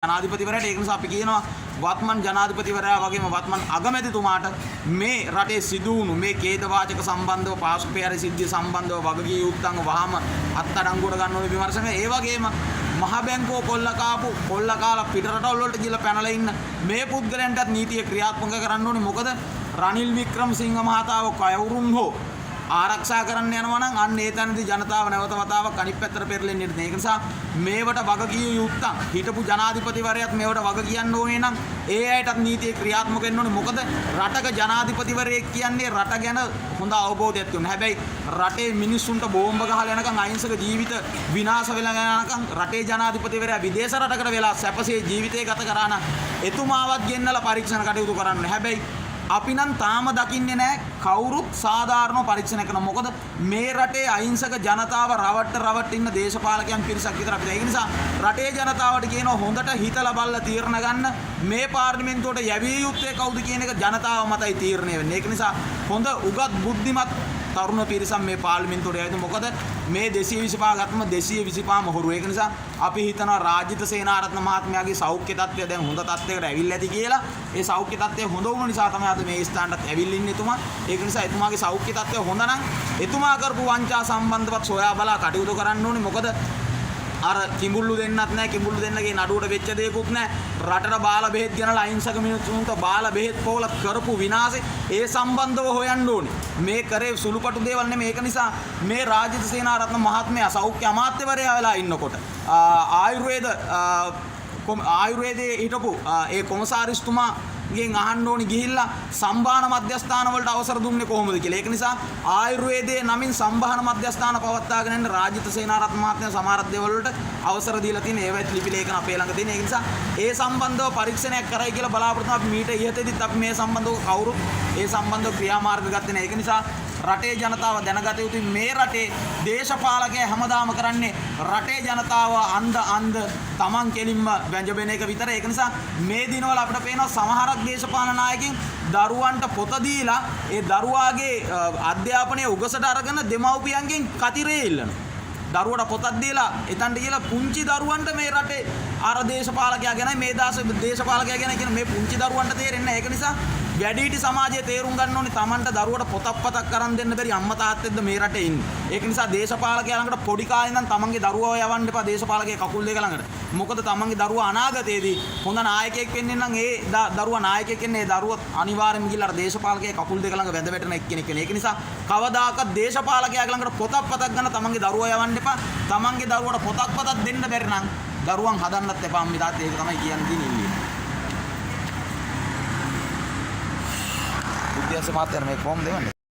ජනාධිපතිවරයාට ඒක නිසා අපි කියනවා වත්මන් ජනාධිපතිවරයා වගේම වත්මන් අගමැතිතුමාට මේ රටේ සිදු වුණු මේ ඛේදවාචක සම්බන්ධව පාස්පෝර්ට් සිද්ධිය සම්බන්ධව වගකීම් යුක්තංග වහම අත්අඩංගුවට ගන්න ඕනේ විමර්ශන. ඒ වගේම මහ බැංකුව කොල්ල කාලා පිටරටවල් වලට ගිහලා පැනලා ඉන්න මේ පුද්ගලයන්ටත් නීතිය ක්‍රියාත්මක කරන්න ඕනේ. මොකද රනිල් වික්‍රමසිංහ මහතාව කයවුරුන් හෝ ආරක්ෂා කරන්න යනවා නම් අන්න ඒ තැනදී ජනතාව නැවත වතාවක් අනිත් පැත්තට පෙරලෙන්නේ නැහැ. ඒක නිසා මේවට වග කිය යුත්තම් හිටපු ජනාධිපතිවරයාත් මේවට වග කියන්න ඕනේ නම් ඒ අයටත් නීතිය ක්‍රියාත්මක වෙන්න ඕනේ. මොකද රටක ජනාධිපතිවරයෙක් කියන්නේ රට ගැන හොඳ අවබෝධයක් තියෙනවා. හැබැයි රටේ මිනිස්සුන්ට බෝම්බ ගහලා යනකම් අහිංසක ජීවිත විනාශ වෙලා යනකම් රටේ ජනාධිපතිවරයා විදේශ රටකට වෙලා සැපසේ ජීවිතේ ගත කරා නම් එතුමාවත් ගෙන්නලා පරීක්ෂණ කටයුතු කරන්න. හැබැයි අපි නම් තාම දකින්නේ නැහැ කවුරුත් සාධාරණව පරීක්ෂණ කරන. මොකද මේ රටේ අහිංසක ජනතාව රවට්ට ඉන්න දේශපාලකයන් පිරිසක් විතර අපිට. ඒ නිසා රටේ ජනතාවට කියනවා හොඳට හිතලා බලලා තීරණ ගන්න. මේ පාර්ලිමේන්තුවට යැවිය යුත්තේ කවුද කියන එක ජනතාව මතයි තීරණය වෙන්නේ. ඒක නිසා හොඳ උගත් බුද්ධිමත් තරුණ පිරිසක් මේ පාර්ලිමේන්තුවට යයිද. මොකද මේ 225 ගත්ම 225ම හොරු. ඒක නිසා අපි හිතනවා රාජිත සේනාරත්න මහත්මයාගේ සෞඛ්‍ය තත්ත්වය දැන් හොඳ තත්ත්වයකට ඇවිල්ලා ඇති කියලා. ඒ සෞඛ්‍ය තත්ත්වය හොඳ වුණ නිසා තමයි අද මේ ස්ථානට ඇවිල්ලා ඉන්නේ එතුමා. ඒක නිසා එතුමාගේ සෞඛ්‍ය තත්ත්වය හොඳ නම් එතුමා කරපු වංචා සම්බන්ධවත් සොයා බලා කටයුතු කරන්න ඕනේ. මොකද අර කිඹුල්ලු දෙන්නත් නැහැ, කිඹුල්ලු දෙන්නගේ නඩුවට වෙච්ච දෙයක්වත් නැහැ. රටට බාල බෙහෙත් ගෙනලා අහිංසක මිනිස්සුන්ට බාල බෙහෙත් පොවල කරපු විනාශේ ඒ සම්බන්ධව හොයන්න ඕනේ. මේ කරේ සුළුපටු දේවල් නෙමෙයි. ඒක නිසා මේ රාජිත සේනාරත්න මහත්මයා සෞඛ්‍ය අමාත්‍යවරයා වෙලා ඉන්නකොට ආයුර්වේදයේ හිටපු ඒ කොමසාරිස්තුමා ගෙන් අහන්න ඕනි ගිහිල්ලා සම්භාහන මධ්‍යස්ථාන වලට අවසර දුන්නේ කොහොමද කියලා. ඒක නිසා ආයුර්වේදයේ නමින් සම්භාහන මධ්‍යස්ථාන පවත්වාගෙන යන රාජිත සේනාරත්න මහත්මයා සමහර දේවල් වලට අවසර දීලා තියෙන ඒවත් ලිපි ලේඛන අපේ ළඟ තියෙන. ඒ නිසා ඒ සම්බන්ධව පරීක්ෂණයක් කරයි කියලා බලාපොරොත්තු අපි මීට ඉහතදීත් අපි මේ සම්බන්ධව කවුරුත් ඒ සම්බන්ධව ක්‍රියාමාර්ග ගත්තේ නැහැ. ඒක නිසා රටේ ජනතාව දැනගත යුතුයි මේ රටේ දේශපාලකයා හැමදාම කරන්නේ රටේ ජනතාව අන්ධ තමන් කෙලින්ම වැංජබෙන එක විතර. ඒක නිසා මේ දිනවල අපිට පේනවා සමහරක් දේශපාලන නායකින් දරුවන්ට පොත දීලා ඒ දරුවාගේ අධ්‍යාපනයේ උගසට අරගෙන දෙමව්පියන්ගෙන් කතිරේ ඉල්ලනවා. දරුවට පොතක් දීලා එතනට කියලා පුංචි දරුවන්ට මේ රටේ අර දේශපාලකයා ගැන මේ දේශපාලකයා ගැන කියන මේ පුංචි දරුවන්ට තේරෙන්නේ නැහැ. ඒක නිසා වැඩිහිටි සමාජයේ තේරුම් ගන්න ඕනේ Tamanට දරුවට පොතක් කරන් දෙන්න බැරි අම්මා තාත්තෙක්ද මේ රටේ ඉන්නේ. ඒක නිසා දේශපාලකයා ළඟට පොඩි කාලේ ඉඳන් Tamanගේ දරුවව යවන්න එපා දේශපාලකයේ කකුල් දෙක ළඟට. මොකද Tamanගේ දරුවා අනාගතයේදී හොඳ නායකයෙක් වෙන්න නම් ඒ දරුවා නායකයෙක් වෙන්නේ ඒ දරුවා අනිවාර්යයෙන්ම ගිහලා අර දේශපාලකයේ කකුල් දෙක ළඟ වැඳ වැටෙන එක්කෙනෙක් වෙන. ඒක නිසා කවදාකවත් දේශපාලකයා ළඟට පොතක් ගන්න Tamanගේ දරුවා යවන්න එපා. Tamanගේ දරුවට පොතක් දෙන්න බැරි නම් දරුවන් හදන්නත් එපා අම්මේ තාත්තේ. ඒක තමයි කියන්නේ ඉන්නේ. විද්‍යාස මාත්‍යන මේ කොහොමද දෙවන්නේ?